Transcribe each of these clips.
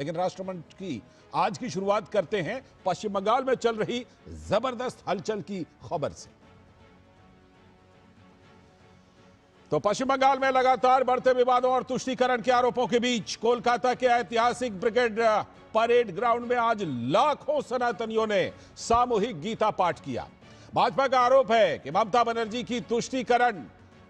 लेकिन राष्ट्रमंच की आज की शुरुआत करते हैं पश्चिम बंगाल में चल रही जबरदस्त हलचल की खबर से। तो पश्चिम बंगाल में लगातार बढ़ते विवादों और तुष्टीकरण के आरोपों के बीच कोलकाता के ऐतिहासिक ब्रिगेड परेड ग्राउंड में आज लाखों सनातनियों ने सामूहिक गीता पाठ किया। भाजपा का आरोप है कि ममता बनर्जी की तुष्टीकरण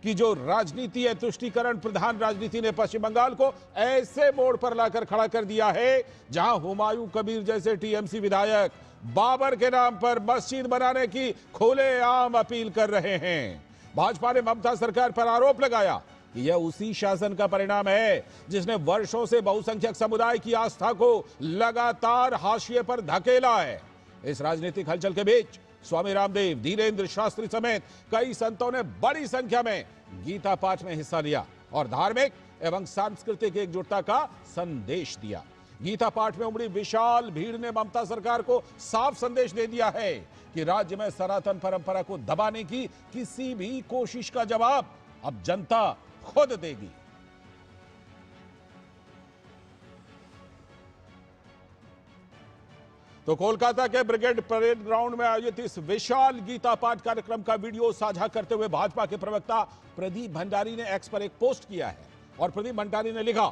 की जो राजनीति है, तुष्टीकरण प्रधान राजनीति ने पश्चिम बंगाल को ऐसे मोड़ पर लाकर खड़ा कर दिया है जहां हुमायूं कबीर जैसे टीएमसी विधायक बाबर के नाम पर मस्जिद बनाने की खुलेआम अपील कर रहे हैं। भाजपा ने ममता सरकार पर आरोप लगाया कि यह उसी शासन का परिणाम है जिसने वर्षों से बहुसंख्यक समुदाय की आस्था को लगातार हाशिए पर धकेला है। इस राजनीतिक हलचल के बीच स्वामी रामदेव, धीरेन्द्र शास्त्री समेत कई संतों ने बड़ी संख्या में गीता पाठ में हिस्सा लिया और धार्मिक एवं सांस्कृतिक एकजुटता का संदेश दिया। गीता पाठ में उमड़ी विशाल भीड़ ने ममता सरकार को साफ संदेश दे दिया है कि राज्य में सनातन परंपरा को दबाने की किसी भी कोशिश का जवाब अब जनता खुद देगी। तो कोलकाता के ब्रिगेड परेड ग्राउंड में आयोजित इस विशाल गीता पाठ कार्यक्रम का वीडियो साझा करते हुए भाजपा के प्रवक्ता प्रदीप भंडारी ने एक्स पर एक पोस्ट किया है और प्रदीप भंडारी ने लिखा,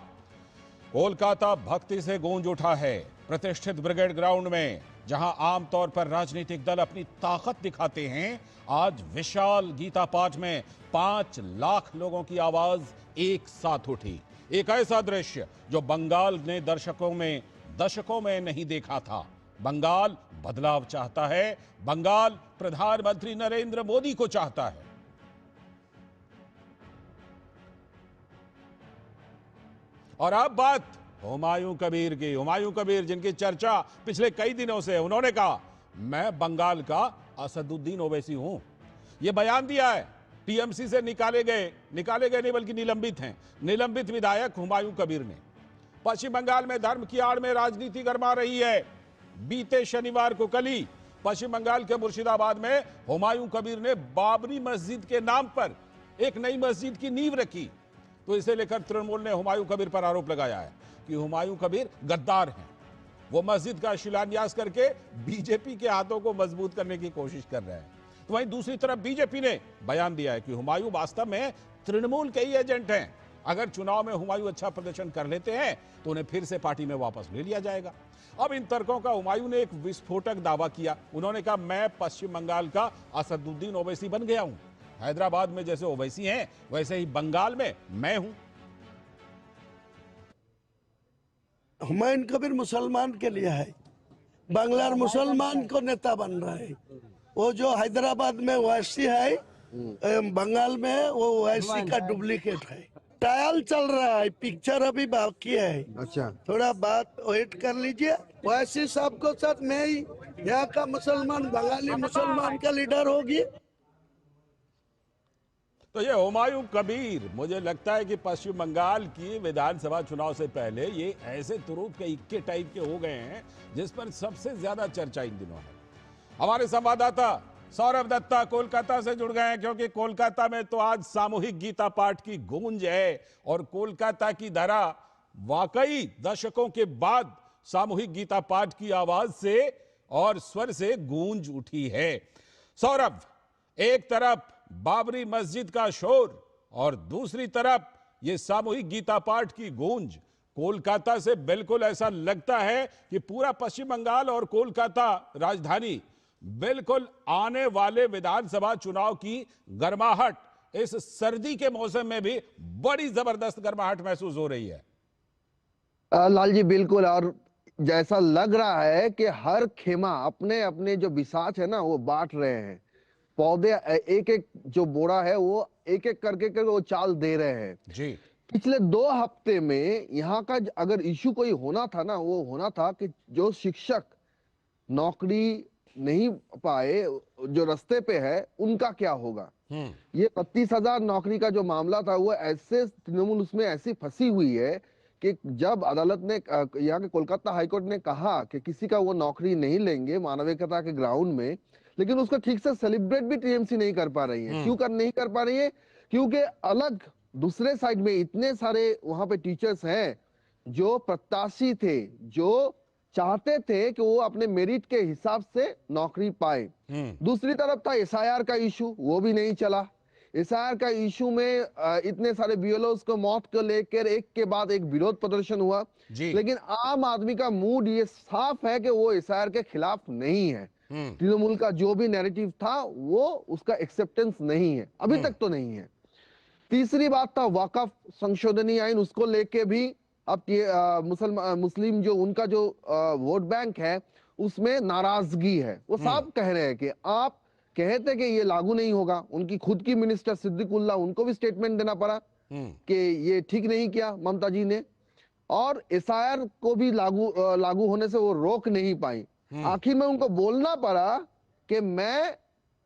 कोलकाता भक्ति से गूंज उठा है। प्रतिष्ठित ब्रिगेड ग्राउंड में जहां आमतौर पर राजनीतिक दल अपनी ताकत दिखाते हैं, आज विशाल गीता पाठ में 5 लाख लोगों की आवाज एक साथ उठी। एक ऐसा दृश्य जो बंगाल ने दशकों में नहीं देखा था। बंगाल बदलाव चाहता है, बंगाल प्रधानमंत्री नरेंद्र मोदी को चाहता है। और अब बात हुमायूं कबीर की। हुमायूं कबीर जिनकी चर्चा पिछले कई दिनों से, उन्होंने कहा मैं बंगाल का असदुद्दीन ओवैसी हूं। यह बयान दिया है टीएमसी से निकाले गए नहीं बल्कि निलंबित हैं, निलंबित विधायक हुमायूं कबीर ने। पश्चिम बंगाल में धर्म की आड़ में राजनीति गरमा रही है। बीते शनिवार को कल पश्चिम बंगाल के मुर्शिदाबाद में हुमायूं कबीर ने बाबरी मस्जिद के नाम पर एक नई मस्जिद की नींव रखी। तो इसे लेकर तृणमूल ने हुमायूं कबीर पर आरोप लगाया है कि हुमायूं कबीर गद्दार हैं। वो मस्जिद का शिलान्यास करके बीजेपी के हाथों को मजबूत करने की कोशिश कर रहे हैं। तो वहीं दूसरी तरफ बीजेपी ने बयान दिया है कि हुमायूं वास्तव में तृणमूल के ही एजेंट हैं। अगर चुनाव में हुमायूं अच्छा प्रदर्शन कर लेते हैं तो उन्हें फिर से पार्टी में वापस ले लिया जाएगा। अब इन तर्कों का हुमायूं ने एक विस्फोटक दावा किया। उन्होंने कहा मैं पश्चिम बंगाल का असदुद्दीन ओवैसी बन गया हूं। हैदराबाद में जैसे ओवैसी हैं वैसे ही बंगाल में मैं हूं। हुमायूं कबीर मुसलमान के लिए है, बांग्लार मुसलमान को नेता बन रहा है। वो जो हैदराबाद में ओवैसी है, बंगाल में वो ओवैसी का डुप्लीकेट है। ट्रायल चल रहा है, पिक्चर अभी बाकी है। अच्छा, थोड़ा बात वेट कर लीजिए। ओवैसी साहब को साथ मैं ही यहाँ का मुसलमान, बंगाली मुसलमान का लीडर होगी। तो ये हुमायूं कबीर, मुझे लगता है कि पश्चिम बंगाल की विधानसभा चुनाव से पहले ये ऐसे तुरूप के इक्के टाइप के हो गए हैं जिस पर सबसे ज्यादा चर्चा इन दिनों है। हमारे संवाददाता सौरभ दत्ता कोलकाता से जुड़ गए हैं क्योंकि कोलकाता में तो आज सामूहिक गीता पाठ की गूंज है और कोलकाता की धरा वाकई दशकों के बाद सामूहिक गीता पाठ की आवाज से और स्वर से गूंज उठी है। सौरभ, एक तरफ बाबरी मस्जिद का शोर और दूसरी तरफ ये सामूहिक गीता पाठ की गूंज, कोलकाता से बिल्कुल ऐसा लगता है कि पूरा पश्चिम बंगाल और कोलकाता राजधानी बिल्कुल आने वाले विधानसभा चुनाव की गर्माहट, इस सर्दी के मौसम में भी बड़ी जबरदस्त गर्माहट महसूस हो रही है। लाल जी बिल्कुल, और जैसा लग रहा है कि हर खेमा अपने अपने जो बिसात है ना वो बांट रहे हैं। पौधे एक एक जो बोरा है वो एक एक करके वो चाल दे रहे हैं जी। पिछले 2 हफ्ते में यहाँ का अगर इश्यू कोई होना था ना, वो होना था कि जो शिक्षक नौकरी नहीं पाए, जो रास्ते पे है, उनका क्या होगा। ये 32,000 नौकरी का जो मामला था वो ऐसे तृणमूल उसमें ऐसी फंसी हुई है कि जब अदालत ने, यहाँ के कोलकाता हाईकोर्ट ने कहा कि किसी का वो नौकरी नहीं लेंगे मानविकता के ग्राउंड में, लेकिन उसको ठीक से सेलिब्रेट भी टीएमसी नहीं कर पा रही है। क्यों नहीं कर पा रही है? क्योंकि अलग दूसरे साइड में इतने सारे वहां पे टीचर्स हैं जो प्रत्याशी थे, जो चाहते थे कि वो अपने मेरिट के हिसाब से नौकरी पाए। दूसरी तरफ था एसआईआर का इशू, वो भी नहीं चला। एसआईआर का इशू में इतने सारे बीएलओस को मौत को लेकर एक के बाद एक विरोध प्रदर्शन हुआ, लेकिन आम आदमी का मूड ये साफ है कि वो एसआईआर के खिलाफ नहीं है। तृणमूल का जो भी नैरेटिव था वो उसका एक्सेप्टेंस नहीं है, अभी तक तो नहीं है। तीसरी बात था वक्फ संशोधनी आइन, उसको लेके भी अब मुस्लिम जो उनका जो वोट बैंक है उसमें नाराजगी है। वो साफ कह रहे हैं कि आप कहते कि ये लागू नहीं होगा। उनकी खुद की मिनिस्टर सिद्दीकुल्ला, उनको भी स्टेटमेंट देना पड़ा कि ये ठीक नहीं किया ममता जी ने, और एसआईआर को भी लागू होने से वो रोक नहीं पाई। आखिर में उनको बोलना पड़ा कि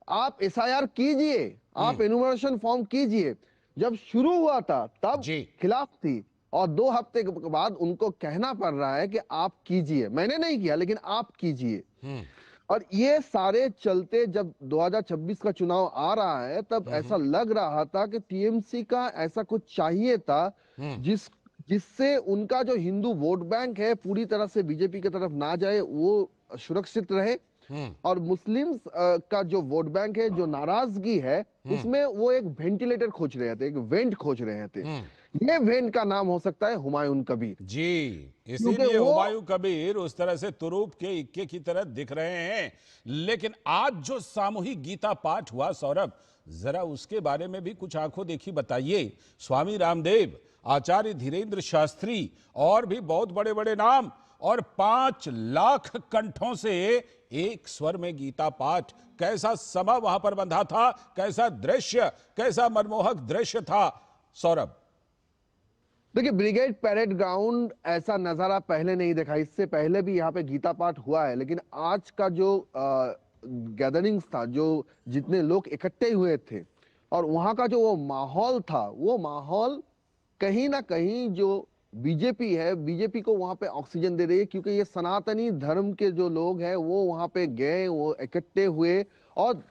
आप एसआईआर कीजिए, आप एनुमरेशन फॉर्म कीजिए। जब शुरू हुआ था तब खिलाफ थी, और 2 हफ्ते के बाद उनको कहना पड़ रहा है कि आप कीजिए। मैंने नहीं किया, लेकिन आप कीजिए। और ये सारे चलते जब 2026 का चुनाव आ रहा है तब ऐसा लग रहा था कि टीएमसी का ऐसा कुछ चाहिए था जिससे उनका जो हिंदू वोट बैंक है पूरी तरह से बीजेपी की तरफ ना जाए, वो सुरक्षित रहे, और मुस्लिम्स का जो वोट बैंक है, जो नाराजगी है, उसमें वो एक वेंटिलेटर खोज रहे थे, एक वेंट खोज रहे थे। ये वेंट का नाम हो सकता है हुमायूं कबीर जी। इसीलिए हुमायूं कबीर उस तरह से तुरूप के इक्के की तरह दिख रहे हैं। लेकिन आज जो सामूहिक गीता पाठ हुआ सौरभ, जरा उसके बारे में भी कुछ आंखों देखी बताइए। स्वामी रामदेव, आचार्य धीरेन्द्र शास्त्री और भी बहुत बड़े बड़े नाम, और 5 लाख कंठों से एक स्वर में गीता पाठ। कैसा समा वहां पर बंधा था, कैसा दृश्य, कैसा मनमोहक दृश्य था सौरभ। देखिए, ब्रिगेड परेड ग्राउंड ऐसा नजारा पहले नहीं देखा। इससे पहले भी यहाँ पे गीता पाठ हुआ है, लेकिन आज का जो गैदरिंग्स था, जो जितने लोग इकट्ठे हुए थे और वहां का जो वो माहौल था, वो माहौल कहीं ना कहीं जो बीजेपी है, बीजेपी को वहां पे ऑक्सीजन दे रही है, क्योंकि ये सनातनी धर्म के जो लोग हैं वो वहां पे गए, वो इकट्ठे हुए। और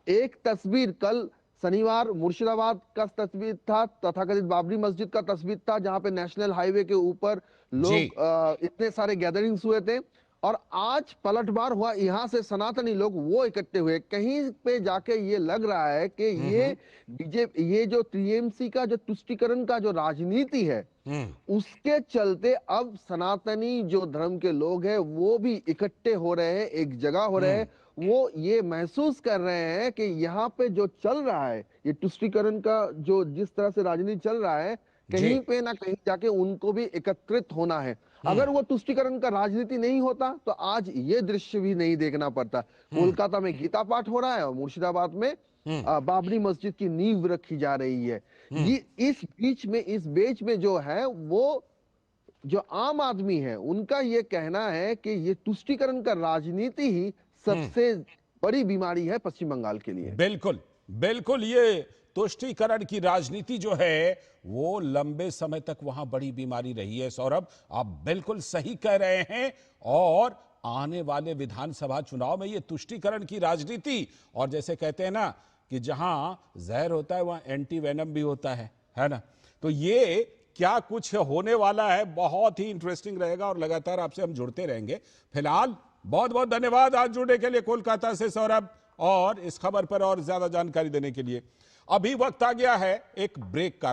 एक तस्वीर कल शनिवार मुर्शिदाबाद का तस्वीर था, तथाकथित बाबरी मस्जिद का तस्वीर था, जहां पे नेशनल हाईवे के ऊपर लोग इतने सारे गैदरिंग्स हुए थे। और आज पलटवार हुआ, यहाँ से सनातनी लोग वो इकट्ठे हुए। कहीं पे जाके ये लग रहा है कि ये बीजेपी, ये जो टीएमसी का जो तुष्टीकरण का जो राजनीति है, उसके चलते अब सनातनी जो धर्म के लोग हैं वो भी इकट्ठे हो रहे हैं, एक जगह हो रहे हैं। वो ये महसूस कर रहे हैं कि यहाँ पे जो चल रहा है, ये तुष्टीकरण का जो जिस तरह से राजनीति चल रहा है, कहीं पे ना कहीं जाके उनको भी एकत्रित होना है। अगर वो तुष्टीकरण का राजनीति नहीं होता तो आज ये दृश्य भी नहीं देखना पड़ता। कोलकाता में गीता पाठ हो रहा है और मुर्शिदाबाद में बाबरी मस्जिद की नींव रखी जा रही है। ये इस बीच में जो है, वो जो आम आदमी है उनका ये कहना है कि ये तुष्टीकरण का राजनीति ही सबसे बड़ी बीमारी है पश्चिम बंगाल के लिए। बिल्कुल बिल्कुल, ये तुष्टीकरण की राजनीति जो है वो लंबे समय तक वहां बड़ी बीमारी रही है सौरभ, आप बिल्कुल सही कह रहे हैं। और आने वाले विधानसभा चुनाव में ये तुष्टीकरण की राजनीति, और जैसे कहते हैं ना कि जहां जहर होता है वहां एंटी वेनम भी होता है ना, तो ये क्या कुछ होने वाला है, बहुत ही इंटरेस्टिंग रहेगा और लगातार आपसे हम जुड़ते रहेंगे। फिलहाल बहुत बहुत धन्यवाद आज जुड़ने के लिए कोलकाता से सौरभ, और इस खबर पर और ज्यादा जानकारी देने के लिए। अभी वक्त आ गया है एक ब्रेक का।